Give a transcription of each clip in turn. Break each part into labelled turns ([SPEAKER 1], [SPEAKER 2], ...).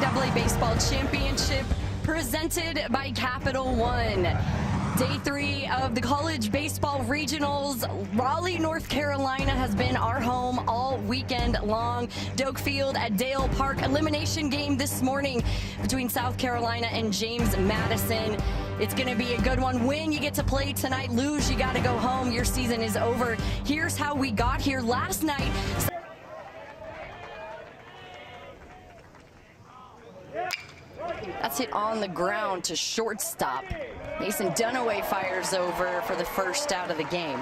[SPEAKER 1] NCAA Baseball Championship presented by Capital One. Day 3 of the College Baseball Regionals. Raleigh, North Carolina has been our home all weekend long. Doak Field at Dale Park. Elimination game this morning between South Carolina and James Madison. It's going to be a good one. Win, you get to play tonight. Lose, you got to go home. Your season is over. Here's how we got here last night. That's hit on the ground to shortstop. Mason Dunaway fires over for the first out of the game.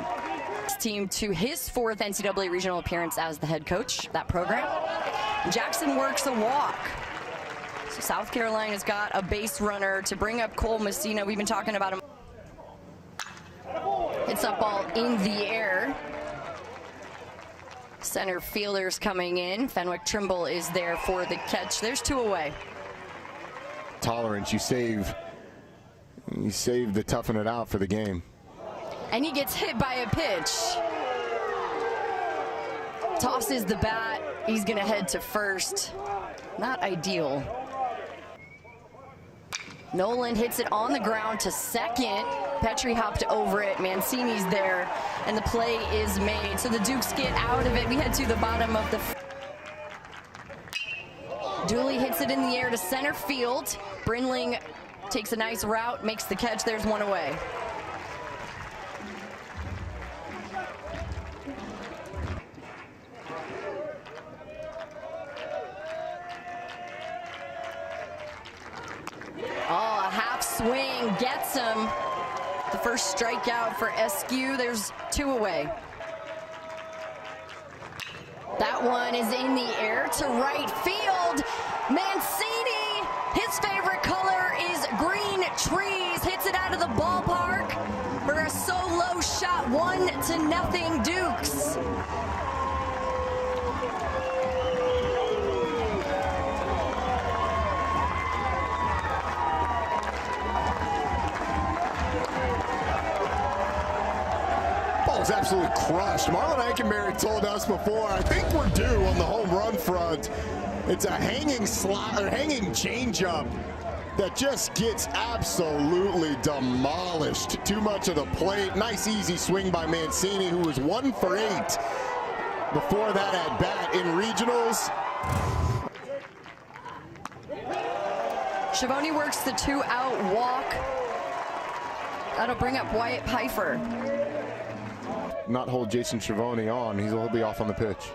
[SPEAKER 1] His team to his 4th NCAA regional appearance as the head coach, that program. Jackson works a walk. So South Carolina's got a base runner to bring up Cole Messina. We've been talking about him. Hits up ball in the air. Center fielders coming in. Fenwick Trimble is there for the catch. There's 2 away.
[SPEAKER 2] Tolerance, you save the toughen it out for the game.
[SPEAKER 1] And he gets hit by a pitch. Tosses the bat. He's gonna head to first. Not ideal. Nolan hits it on the ground to second. Petrie hopped over it. Mancini's there, and the play is made. So the Dukes get out of it. We head to the bottom of the. Dooley hits it in the air to center field. Brinling takes a nice route, makes the catch. There's 1 away. Oh, a half swing gets him. The first strikeout for SQ. There's 2 away. That one is in the air to right field. Mancini, his favorite color is green trees. Hits it out of the ballpark for a solo shot. 1-0 Dukes.
[SPEAKER 2] Ball's absolutely crushed. Marlon Eichenberry told us before, I think we're due on the home run front. It's a hanging slot or hanging changeup that just gets absolutely demolished. Too much of the plate. Nice easy swing by Mancini, who was 1 for 8 before that at bat in regionals.
[SPEAKER 1] Schiavone works the 2-out walk. That'll bring up Wyatt Pfeiffer.
[SPEAKER 2] Not hold Jason Schiavone on. He'll be off on the pitch.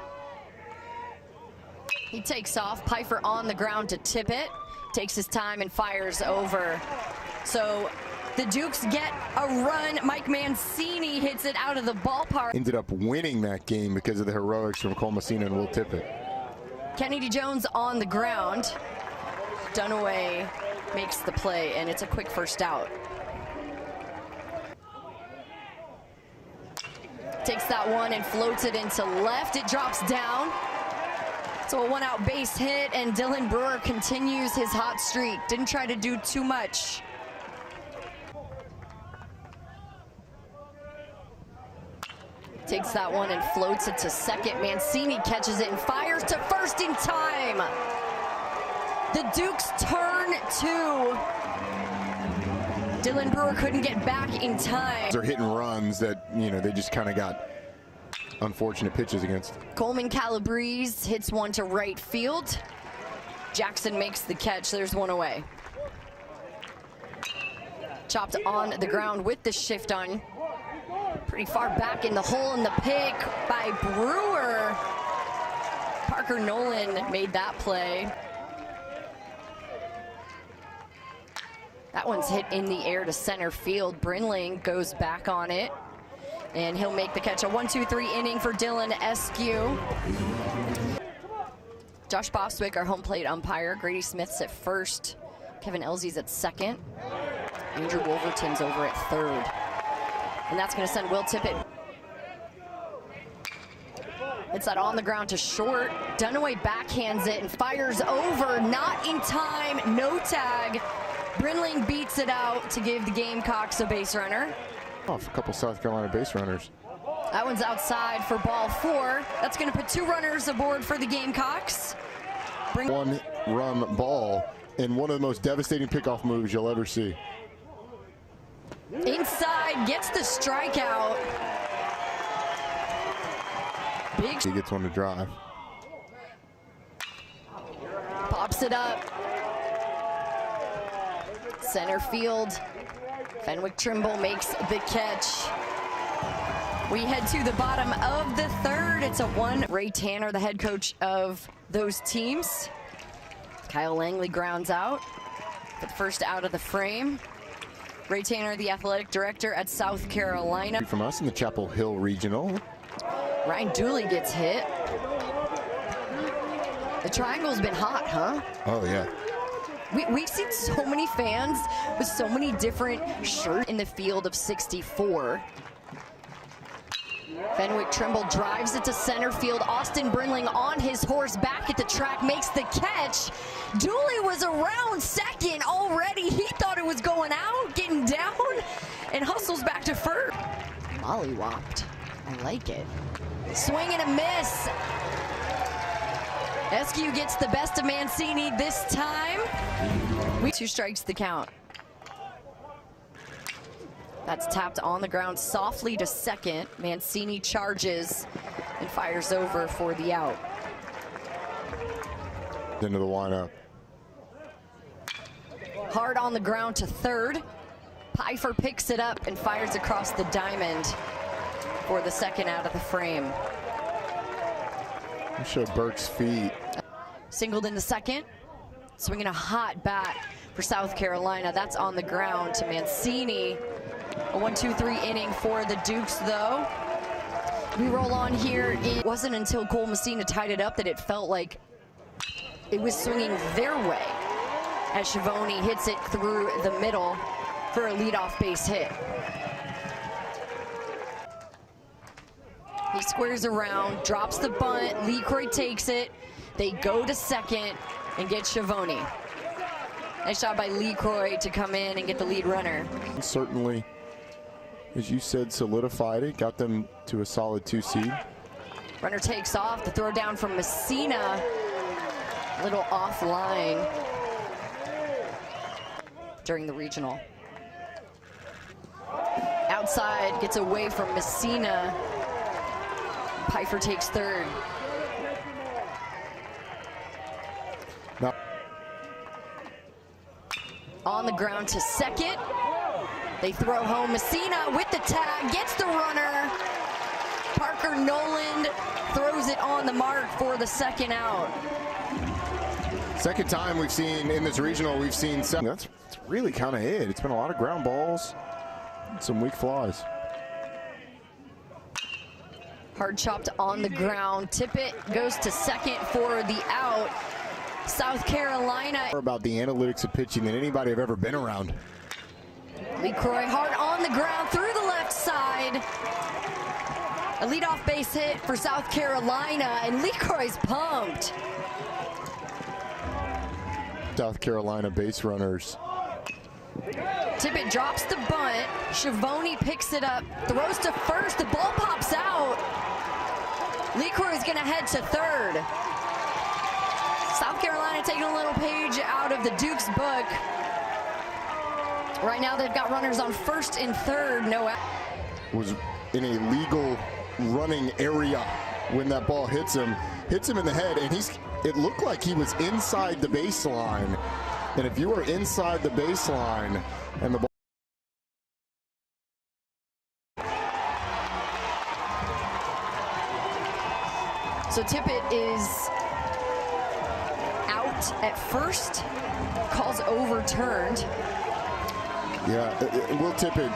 [SPEAKER 1] He takes off. Pfeiffer on the ground to tip it. Takes his time and fires over. So the Dukes get a run. Mike Mancini hits it out of the ballpark.
[SPEAKER 2] Ended up winning that game because of the heroics from Cole Messina and Will Tippett.
[SPEAKER 1] Kennedy Jones on the ground. Dunaway makes the play, and it's a quick first out. Takes that one and floats it into left. It drops down. So a 1-out base hit, and Dylan Brewer continues his hot streak. Didn't try to do too much. Takes that one and floats it to second. Mancini catches it and fires to first in time. The Dukes turn 2. Dylan Brewer couldn't get back in time.
[SPEAKER 2] They're hitting runs that, they just kind of got unfortunate pitches against.
[SPEAKER 1] Coleman Calabrese hits one to right field. Jackson makes the catch. There's 1 away. Chopped on the ground with the shift on. Pretty far back in the hole in the pick by Brewer. Parker Nolan made that play. That one's hit in the air to center field. Brinling goes back on it, and he'll make the catch. A 1-2-3 inning for Dylan Eskew. Josh Bostwick, our home plate umpire. Grady Smith's at first. Kevin Elsie's at second. Andrew Wolverton's over at third. And that's going to send Will Tippett. It's that on the ground to short. Dunaway backhands it and fires over. Not in time. No tag. Brinling beats it out to give the Gamecocks a base runner.
[SPEAKER 2] Off a couple South Carolina base runners.
[SPEAKER 1] That one's outside for ball 4. That's going to put 2 runners aboard for the Gamecocks.
[SPEAKER 2] One run ball in one of the most devastating pickoff moves you'll ever see.
[SPEAKER 1] Inside, gets the strikeout. Big.
[SPEAKER 2] He gets one to drive.
[SPEAKER 1] Pops it up. Center field. Fenwick Trimble makes the catch. We head to the bottom of the third. It's a 1. Ray Tanner, the head coach of those teams. Kyle Langley grounds out for the first out of the frame. Ray Tanner, the athletic director at South Carolina.
[SPEAKER 2] From us in the Chapel Hill Regional.
[SPEAKER 1] Ryan Dooley gets hit. The triangle's been hot, huh?
[SPEAKER 2] Oh, yeah.
[SPEAKER 1] We've seen so many fans with so many different shirts in the field of 64. Fenwick Trimble drives it to center field. Austin Brinling on his horse back at the track makes the catch. Dooley was around second already. He thought it was going out, getting down, and hustles back to first. Mollywopped. I like it. Swing and a miss. SQ gets the best of Mancini this time. 2 strikes the count. That's tapped on the ground softly to second. Mancini charges and fires over for the out.
[SPEAKER 2] Into the windup.
[SPEAKER 1] Hard on the ground to third. Pfeiffer picks it up and fires across the diamond for the second out of the frame.
[SPEAKER 2] Show Burke's feet.
[SPEAKER 1] Singled in the second. Swinging a hot bat for South Carolina. That's on the ground to Mancini. A 1-2-3 inning for the Dukes, though. We roll on here. It wasn't until Cole Messina tied it up that it felt like it was swinging their way as Schiavone hits it through the middle for a leadoff base hit. He squares around, drops the bunt. LeCroy takes it. They go to second and get Schiavone. Nice job by LeCroy to come in and get the lead runner.
[SPEAKER 2] Certainly, as you said, solidified it, got them to a solid 2 seed.
[SPEAKER 1] Runner takes off. The throw down from Messina. A little offline during the regional. Outside, gets away from Messina. Pfeiffer takes third.
[SPEAKER 2] Now,
[SPEAKER 1] on the ground to second. They throw home. Messina with the tag, gets the runner. Parker Noland throws it on the mark for the second out.
[SPEAKER 2] second time we've seen in this regional, we've seen 7. That's really kind of it. It's been a lot of ground balls, some weak flies.
[SPEAKER 1] Hard chopped on the ground. Tippett goes to second for the out. South Carolina.
[SPEAKER 2] More about the analytics of pitching than anybody I've ever been around.
[SPEAKER 1] LeCroy hard on the ground through the left side. A leadoff base hit for South Carolina, and LeCroy's pumped.
[SPEAKER 2] South Carolina base runners.
[SPEAKER 1] Tippett drops the bunt. Schiavone picks it up, throws to first. The ball pops out. LeCroy is going to head to third. South Carolina taking a little page out of the Duke's book. Right now they've got runners on first and third. No out.
[SPEAKER 2] Was in a legal running area when that ball hits him in the head, and it looked like he was inside the baseline. And if you were inside the baseline and the ball,
[SPEAKER 1] so Tippett is out at first. Call's overturned.
[SPEAKER 2] yeah, Will Tippett,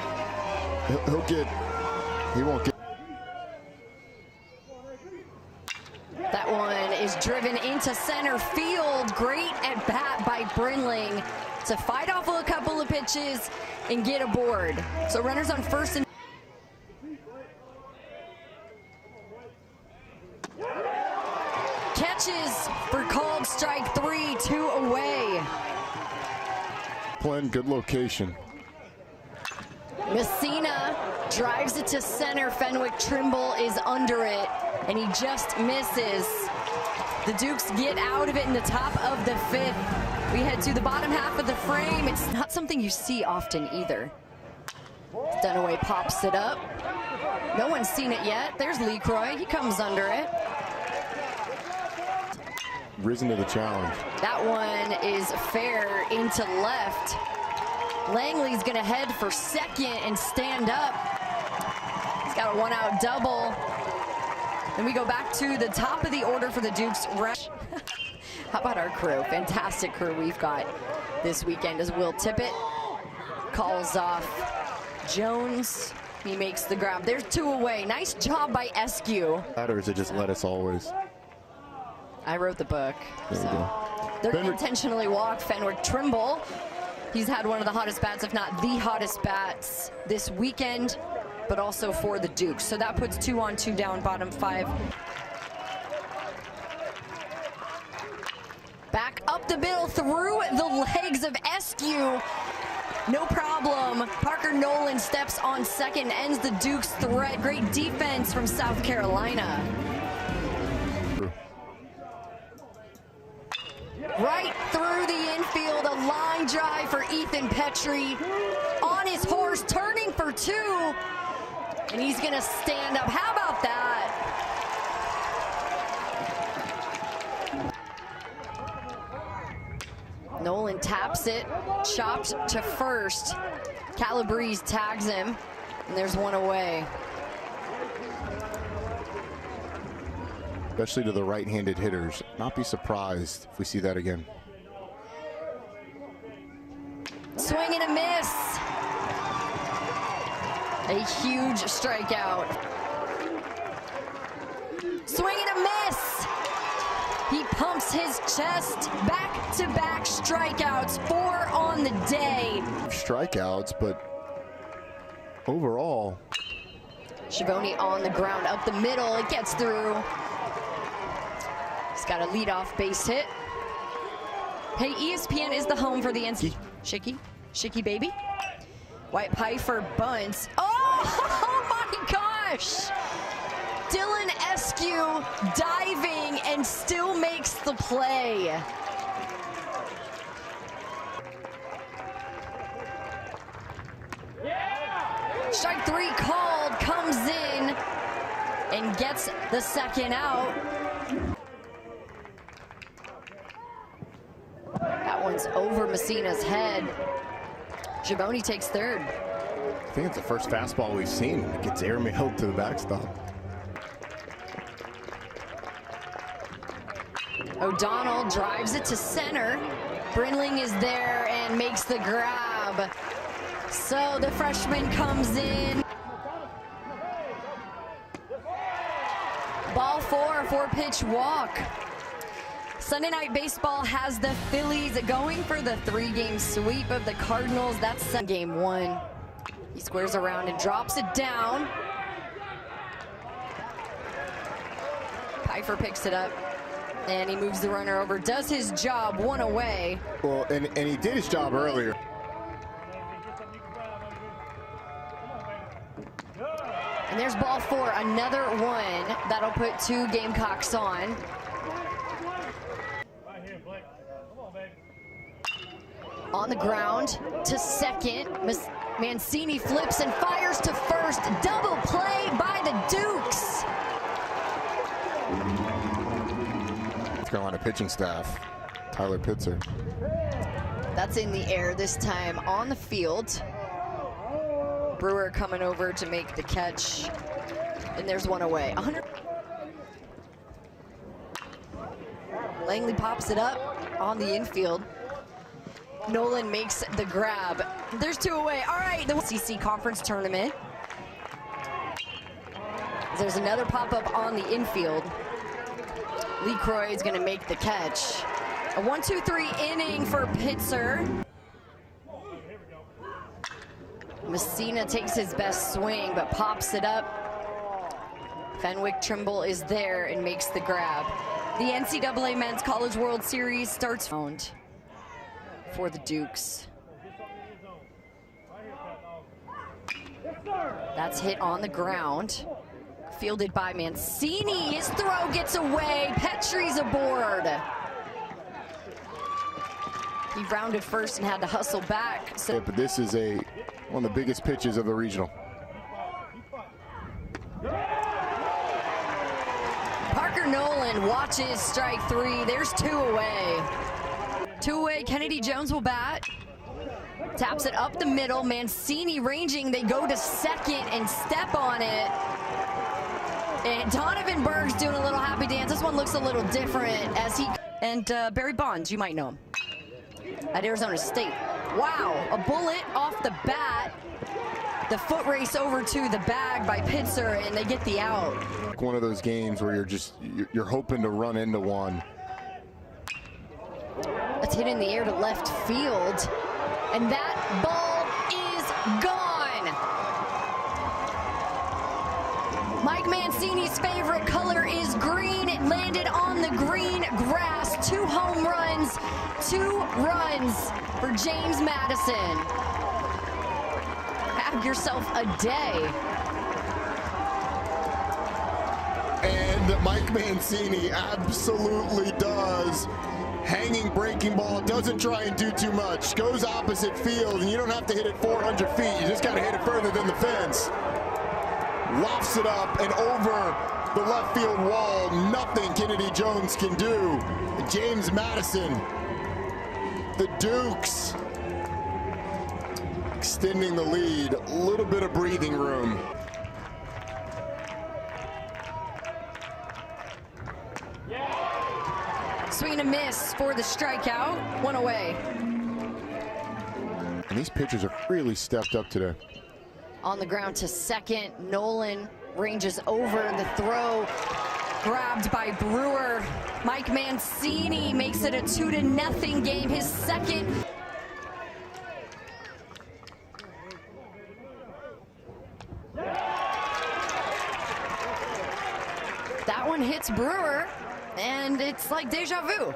[SPEAKER 2] he won't get.
[SPEAKER 1] That one is driven into center field. Great at bat by Brinling to fight off a couple of pitches and get aboard. So runners on first and catches for called strike 3, 2 away.
[SPEAKER 2] Playing good location.
[SPEAKER 1] Messina drives it to center. Fenwick Trimble is under it, and he just misses. The Dukes get out of it in the top of the 5th. We head to the bottom half of the frame. It's not something you see often either. Dunaway pops it up. No one's seen it yet. There's LeCroy. He comes under it.
[SPEAKER 2] Risen to the challenge.
[SPEAKER 1] That one is fair into left. Langley's going to head for second and stand up. He's got a one-out double. Then we go back to the top of the order for the Dukes. How about our crew? Fantastic crew we've got this weekend as Will Tippett calls off Jones. He makes the grab. There's 2 away. Nice job by Eskew.
[SPEAKER 2] Or is it just let us always?
[SPEAKER 1] I wrote the book.
[SPEAKER 2] There
[SPEAKER 1] They're intentionally walked Fenwick Trimble. He's had one of the hottest bats, if not the hottest bats this weekend, but also for the Dukes. So that puts 2 on, 2 down, bottom 5. Back up the middle through the legs of Eskew. No problem. Parker Nolan steps on second, ends the Dukes' threat. Great defense from South Carolina. Right through the infield, a line drive for Ethan Petrie. On his horse, turning for 2. And he's going to stand up. How about that? Nolan taps it, chopped to first. Calabrese tags him, and there's 1 away.
[SPEAKER 2] Especially to the right-handed hitters. Not be surprised if we see that again.
[SPEAKER 1] Swing and a miss. A huge strikeout. Swing and a miss. He pumps his chest. Back-to-back strikeouts, 4 on the day.
[SPEAKER 2] Strikeouts, but overall.
[SPEAKER 1] Schiavone on the ground, up the middle. It gets through. He's got a leadoff base hit. Hey, ESPN is the home for the NCAA. Shicky baby. White Pfeiffer bunts. Oh my gosh! Dylan Eskew diving and still makes the play. Strike 3 called, comes in and gets the second out. That one's over Messina's head. Schiavone takes third.
[SPEAKER 2] I think it's the first fastball we've seen. It gets airmailed to the backstop.
[SPEAKER 1] O'Donnell drives it to center. Brinling is there and makes the grab. So the freshman comes in. Ball 4, a 4-pitch walk. Sunday Night Baseball has the Phillies going for the 3-game sweep of the Cardinals. That's game 1. He squares around and drops it down. Pfeiffer picks it up and he moves the runner over. Does his job, 1 away.
[SPEAKER 2] Well, and he did his job earlier.
[SPEAKER 1] And there's ball 4, another one. That'll put 2 Gamecocks on. On the ground to second. Mancini flips and fires to first. Double play by the Dukes.
[SPEAKER 2] North Carolina pitching staff. Tyler Pitzer.
[SPEAKER 1] That's in the air this time on the field. Brewer coming over to make the catch. And there's 1 away. 100. Langley pops it up on the infield. Nolan makes the grab. There's 2 away. All right, the CC Conference Tournament. There's another pop-up on the infield. LeCroy is going to make the catch. A 1-2-3 inning for Pitzer. Messina takes his best swing, but pops it up. Fenwick Trimble is there and makes the grab. The NCAA Men's College World Series starts for the Dukes. That's hit on the ground. fielded by Mancini. His throw gets away. Petrie's aboard. He rounded first and had to hustle back.
[SPEAKER 2] Yeah, but this is one of the biggest pitches of the regional.
[SPEAKER 1] Parker Nolan watches strike three. There's 2 away. 2 away. Kennedy Jones will bat. Taps it up the middle. Mancini ranging. They go to second and step on it. And Donovan Berg's doing a little happy dance. This one looks a little different as he... And Barry Bonds, you might know him, at Arizona State. Wow, a bullet off the bat. The foot race over to the bag by Pitzer, and they get the out.
[SPEAKER 2] One of those games where you're hoping to run into one.
[SPEAKER 1] It's hit in the air to left field, and that ball is gone. Mike Mancini's favorite color is green. It landed on the green grass. 2 home runs, 2 runs for James Madison. Have yourself a day.
[SPEAKER 2] And Mike Mancini absolutely does. Hanging breaking ball, doesn't try and do too much. Goes opposite field, and you don't have to hit it 400 feet. You just got to hit it further than the fence. Lofts it up and over the left field wall. Nothing Kennedy Jones can do. James Madison, the Dukes, extending the lead. A little bit of breathing room.
[SPEAKER 1] Swing and a miss for the strikeout. 1 away.
[SPEAKER 2] And these pitchers have really stepped up today.
[SPEAKER 1] On the ground to second. Nolan ranges over the throw. Grabbed by Brewer. Mike Mancini makes it a 2-0 game. His second. That one hits Brewer, and it's like deja vu.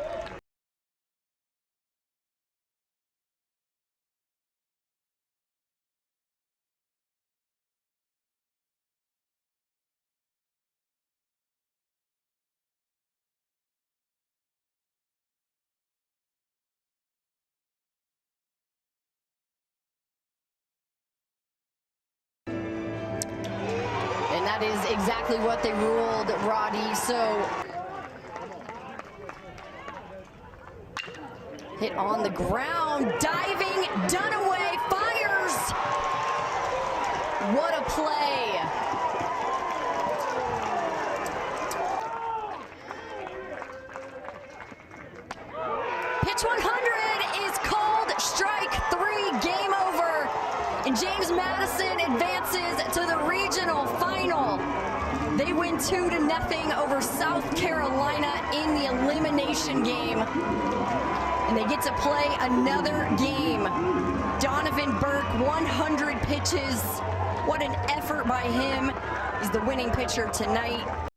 [SPEAKER 1] And that is exactly what they ruled, Roddy. So hit on the ground, diving, Dunaway fires. What a play. Pitch 100 is called strike 3, game over. And James Madison advances to the regional final. They win 2-0 over South Carolina in the elimination game. And they get to play another game. Donovan Burke, 100 pitches. What an effort by him. He's the winning pitcher tonight.